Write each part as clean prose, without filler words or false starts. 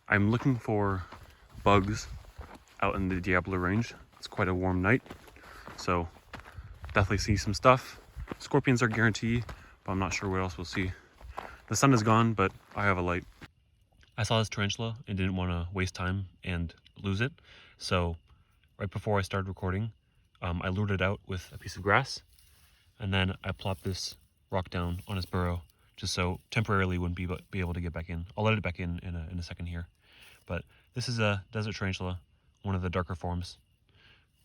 I'm looking for bugs out in the Diablo range. It's quite a warm night, so definitely see some stuff. Scorpions are guaranteed, but I'm not sure what else we'll see. The sun is gone, but I have a light. I saw this tarantula and didn't want to waste time and lose it, so right before I started recording, I lured it out with a piece of grass, and then I plopped this rock down on its burrow, just so temporarily wouldn't be able to get back in. I'll let it back in a second here. But this is a desert tarantula, one of the darker forms.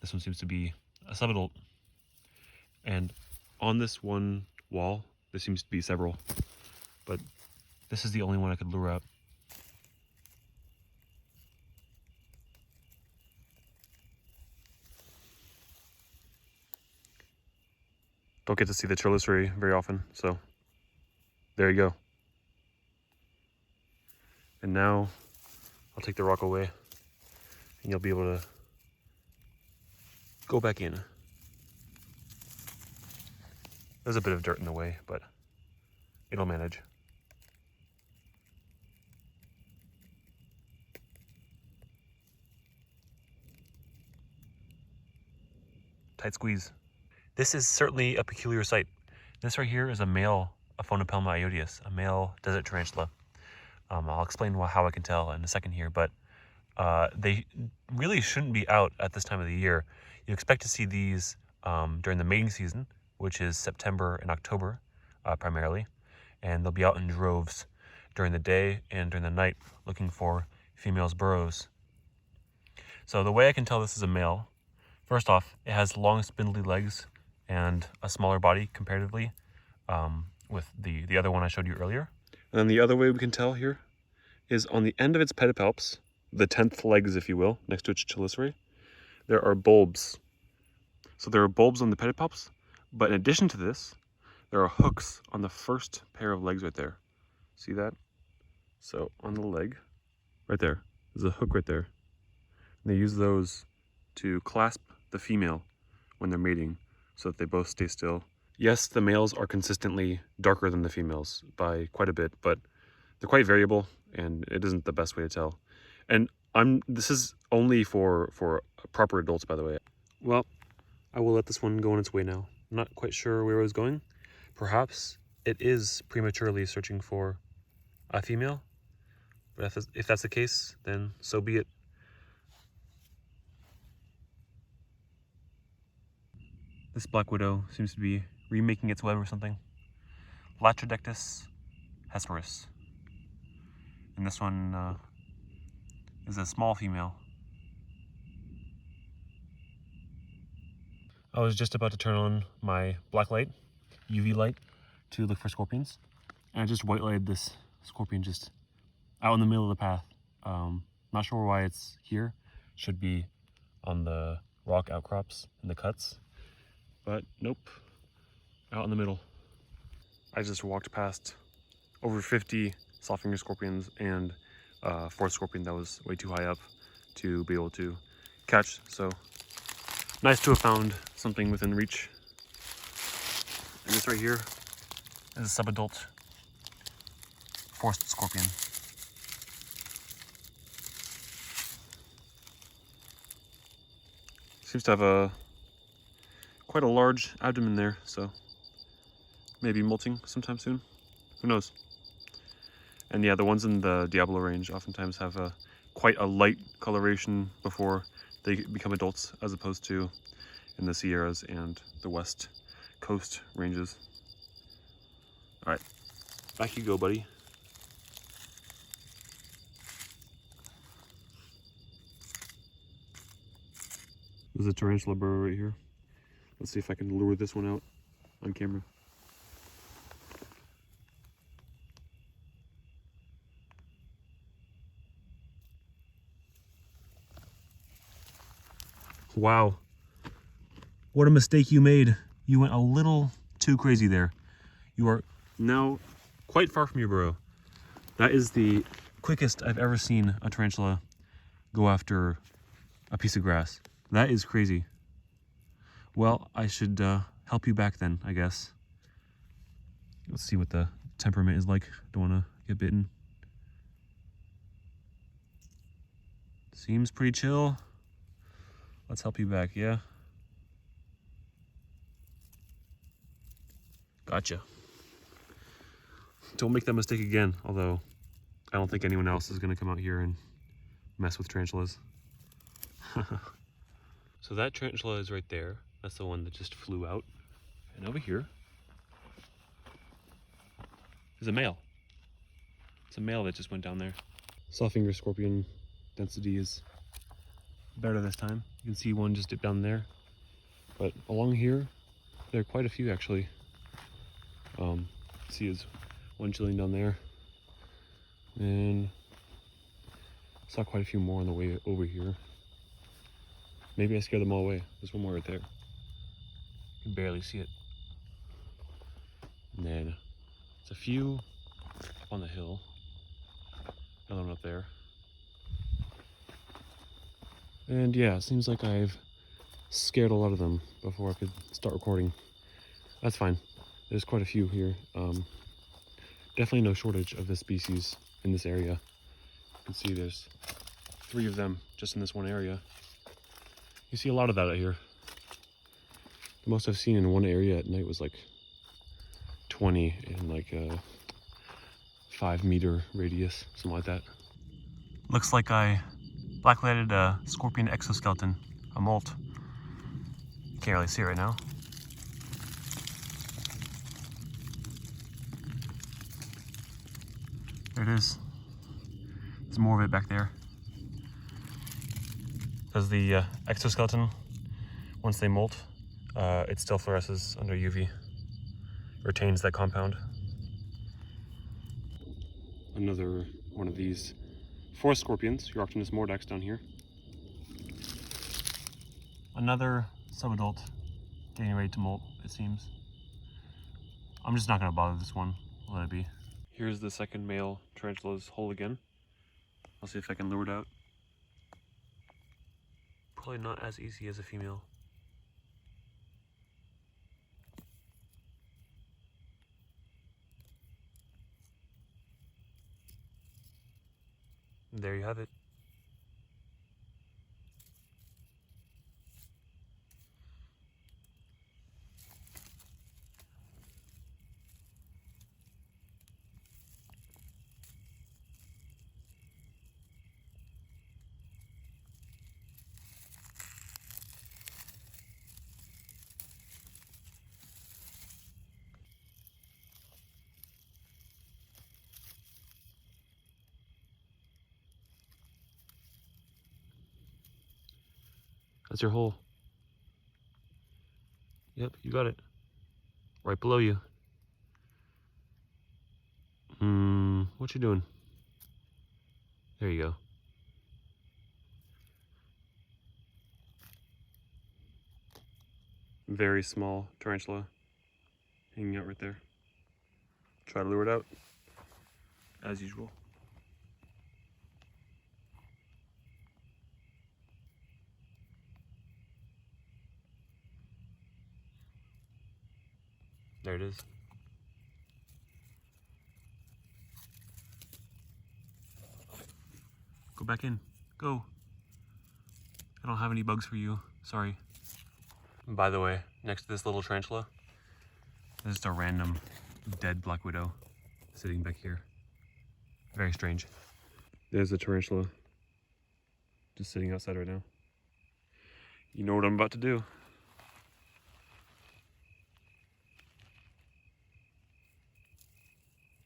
This one seems to be a subadult. And on this one wall, there seems to be several, but this is the only one I could lure out. Don't get to see the Tarantula very often, so there you go. And now I'll take the rock away and you'll be able to go back in. There's a bit of dirt in the way, but it'll manage. Tight squeeze. This is certainly a peculiar sight. This right here is a male Aphonopelma iodius, a male desert tarantula. I'll explain how I can tell in a second here, but they really shouldn't be out at this time of the year. You expect to see these during the mating season, which is September and October primarily, and they'll be out in droves during the day and during the night looking for females' burrows. So the way I can tell this is a male, first off, it has long spindly legs and a smaller body comparatively with the other one I showed you earlier. And then the other way we can tell here is on the end of its pedipalps, the 10th legs, if you will, next to its chelicerae, there are bulbs. So there are bulbs on the pedipalps, but in addition to this, there are hooks on the first pair of legs right there. See that? So on the leg, right there, there's a hook right there. And they use those to clasp the female when they're mating so that they both stay still. Yes, the males are consistently darker than the females by quite a bit, but they're quite variable and it isn't the best way to tell. And this is only for proper adults, by the way. Well, I will let this one go on its way now. I'm not quite sure where it was going. Perhaps it is prematurely searching for a female, but if that's the case, then so be it. This black widow seems to be remaking its web or something. Latrodectus hesperus. And this one is a small female. I was just about to turn on my black light, UV light, to look for scorpions. And I just white lighted this scorpion just out in the middle of the path. Not sure why it's here. Should be on the rock outcrops and the cuts. But nope, out in the middle. I just walked past over 50 softfinger scorpions and a fourth scorpion that was way too high up to be able to catch. So nice to have found something within reach. And this right here is a subadult forest scorpion. Seems to have quite a large abdomen there, so maybe molting sometime soon. Who knows? And yeah, the ones in the Diablo range oftentimes have quite a light coloration before they become adults, as opposed to in the Sierras and the West Coast ranges. All right, back you go, buddy. There's a tarantula burrow right here. Let's see if I can lure this one out on camera. Wow. What a mistake you made. You went a little too crazy there. You are now quite far from your burrow. That is the quickest I've ever seen a tarantula go after a piece of grass. That is crazy. Well, I should help you back then, I guess. Let's see what the temperament is like. Don't want to get bitten. Seems pretty chill. Let's help you back, yeah? Gotcha. Don't make that mistake again, although I don't think anyone else is gonna come out here and mess with tarantulas. So that tarantula is right there. That's the one that just flew out. And over here is a male. It's a male that just went down there. Sawfinger scorpion density is better this time. You can see one just dip down there. But along here, there are quite a few actually. See is one chilling down there. And saw quite a few more on the way over here. Maybe I scared them all away. There's one more right there. You can barely see it. And then there's a few up on the hill. Another one up there. And yeah, it seems like I've scared a lot of them before I could start recording. That's fine. There's quite a few here. Definitely no shortage of this species in this area. You can see there's 3 of them just in this one area. You see a lot of that out here. The most I've seen in one area at night was like 20 in like a 5-meter radius, something like that. Looks like I blacklighted a scorpion exoskeleton, a molt. Can't really see it right now. There it is. There's more of it back there. Because the exoskeleton, once they molt, it still fluoresces under UV. Retains that compound. Another one of these forest scorpions, Uroctonus mordax down here. Another subadult getting ready to molt, it seems. I'm just not going to bother this one. I'll let it be. Here's the second male tarantula's hole again. I'll see if I can lure it out. Probably not as easy as a female. There you have it. That's your hole. Yep, you got it. Right below you. What you doing? There you go. Very small tarantula hanging out right there. Try to lure it out, as usual. There it is. Go back in. Go. I don't have any bugs for you. Sorry. By the way, next to this little tarantula, there's just a random dead black widow sitting back here. Very strange. There's the tarantula just sitting outside right now. You know what I'm about to do.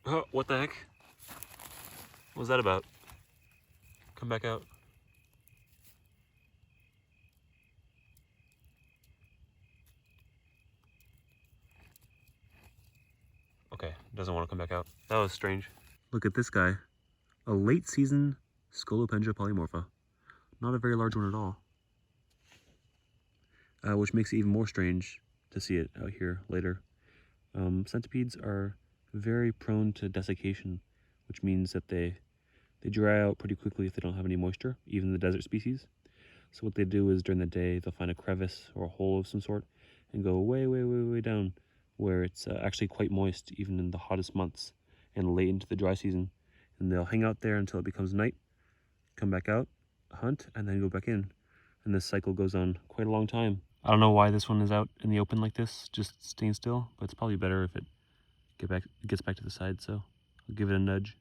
Oh, what the heck? What was that about? Come back out. Okay, doesn't want to come back out. That was strange. Look at this guy. A late season Scolopendra polymorpha. Not a very large one at all. Which makes it even more strange to see it out here later. Centipedes are very prone to desiccation, which means that they dry out pretty quickly if they don't have any moisture, even the desert species. So what they do is during the day, they'll find a crevice or a hole of some sort and go way down where it's actually quite moist even in the hottest months and late into the dry season. And they'll hang out there until it becomes night, come back out, hunt and then go back in. And this cycle goes on quite a long time. I don't know why this one is out in the open like this, just staying still, but it's probably better if it gets back to the side, so I'll give it a nudge.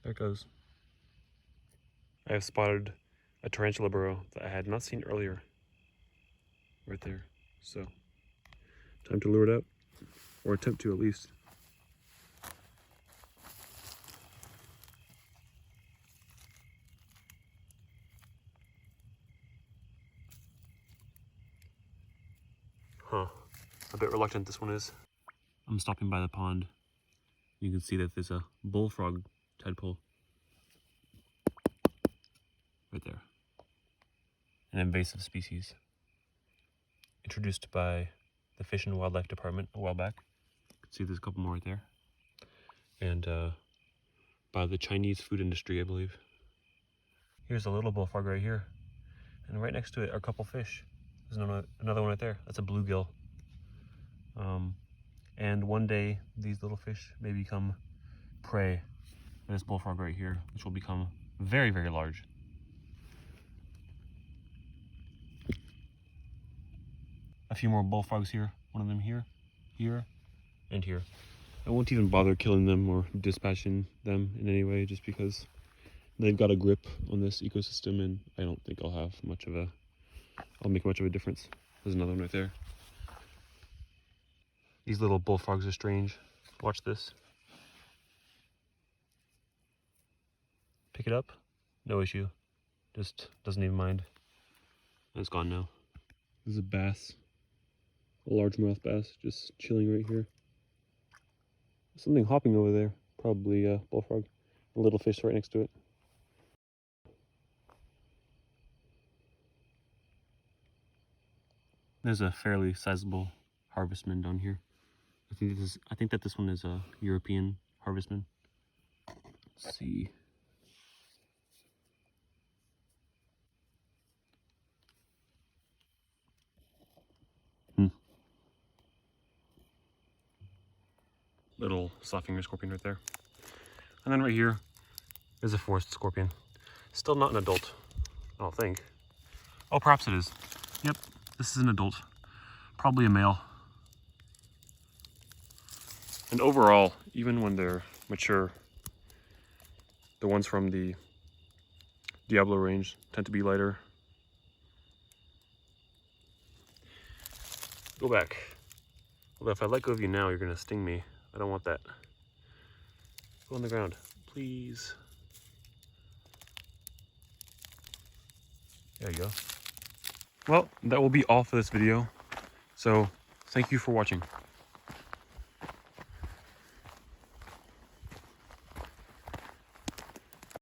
There it goes. I have spotted a tarantula burrow that I had not seen earlier. Right there. So, time to lure it out, or attempt to at least. Huh. A bit reluctant this one is. I'm stopping by the pond. You can see that there's a bullfrog tadpole right there. An invasive species introduced by the Fish and Wildlife Department a while back. You can see there's a couple more right there. And by the Chinese food industry, I believe. Here's a little bullfrog right here. And right next to it are a couple fish. There's another one right there. That's a bluegill. And one day, these little fish may become prey for this bullfrog right here, which will become very, very large. A few more bullfrogs here. One of them here, here, and here. I won't even bother killing them or dispatching them in any way, just because they've got a grip on this ecosystem, and I don't think I'll make much of a difference. There's another one right there. These little bullfrogs are strange. Watch this. Pick it up, no issue. Just doesn't even mind. And it's gone now. There's a bass, a largemouth bass, just chilling right here. Something hopping over there, probably a bullfrog. A little fish right next to it. There's a fairly sizable harvestman down here. I think that this one is a European harvestman. Let's see. Little soft finger scorpion right there. And then right here is a forest scorpion. Still not an adult, I don't think. Oh, perhaps it is. Yep, this is an adult. Probably a male. And overall, even when they're mature, the ones from the Diablo range tend to be lighter. Go back. Although if I let go of you now, you're gonna sting me. I don't want that. Go on the ground, please. There you go. Well, that will be all for this video. So, thank you for watching.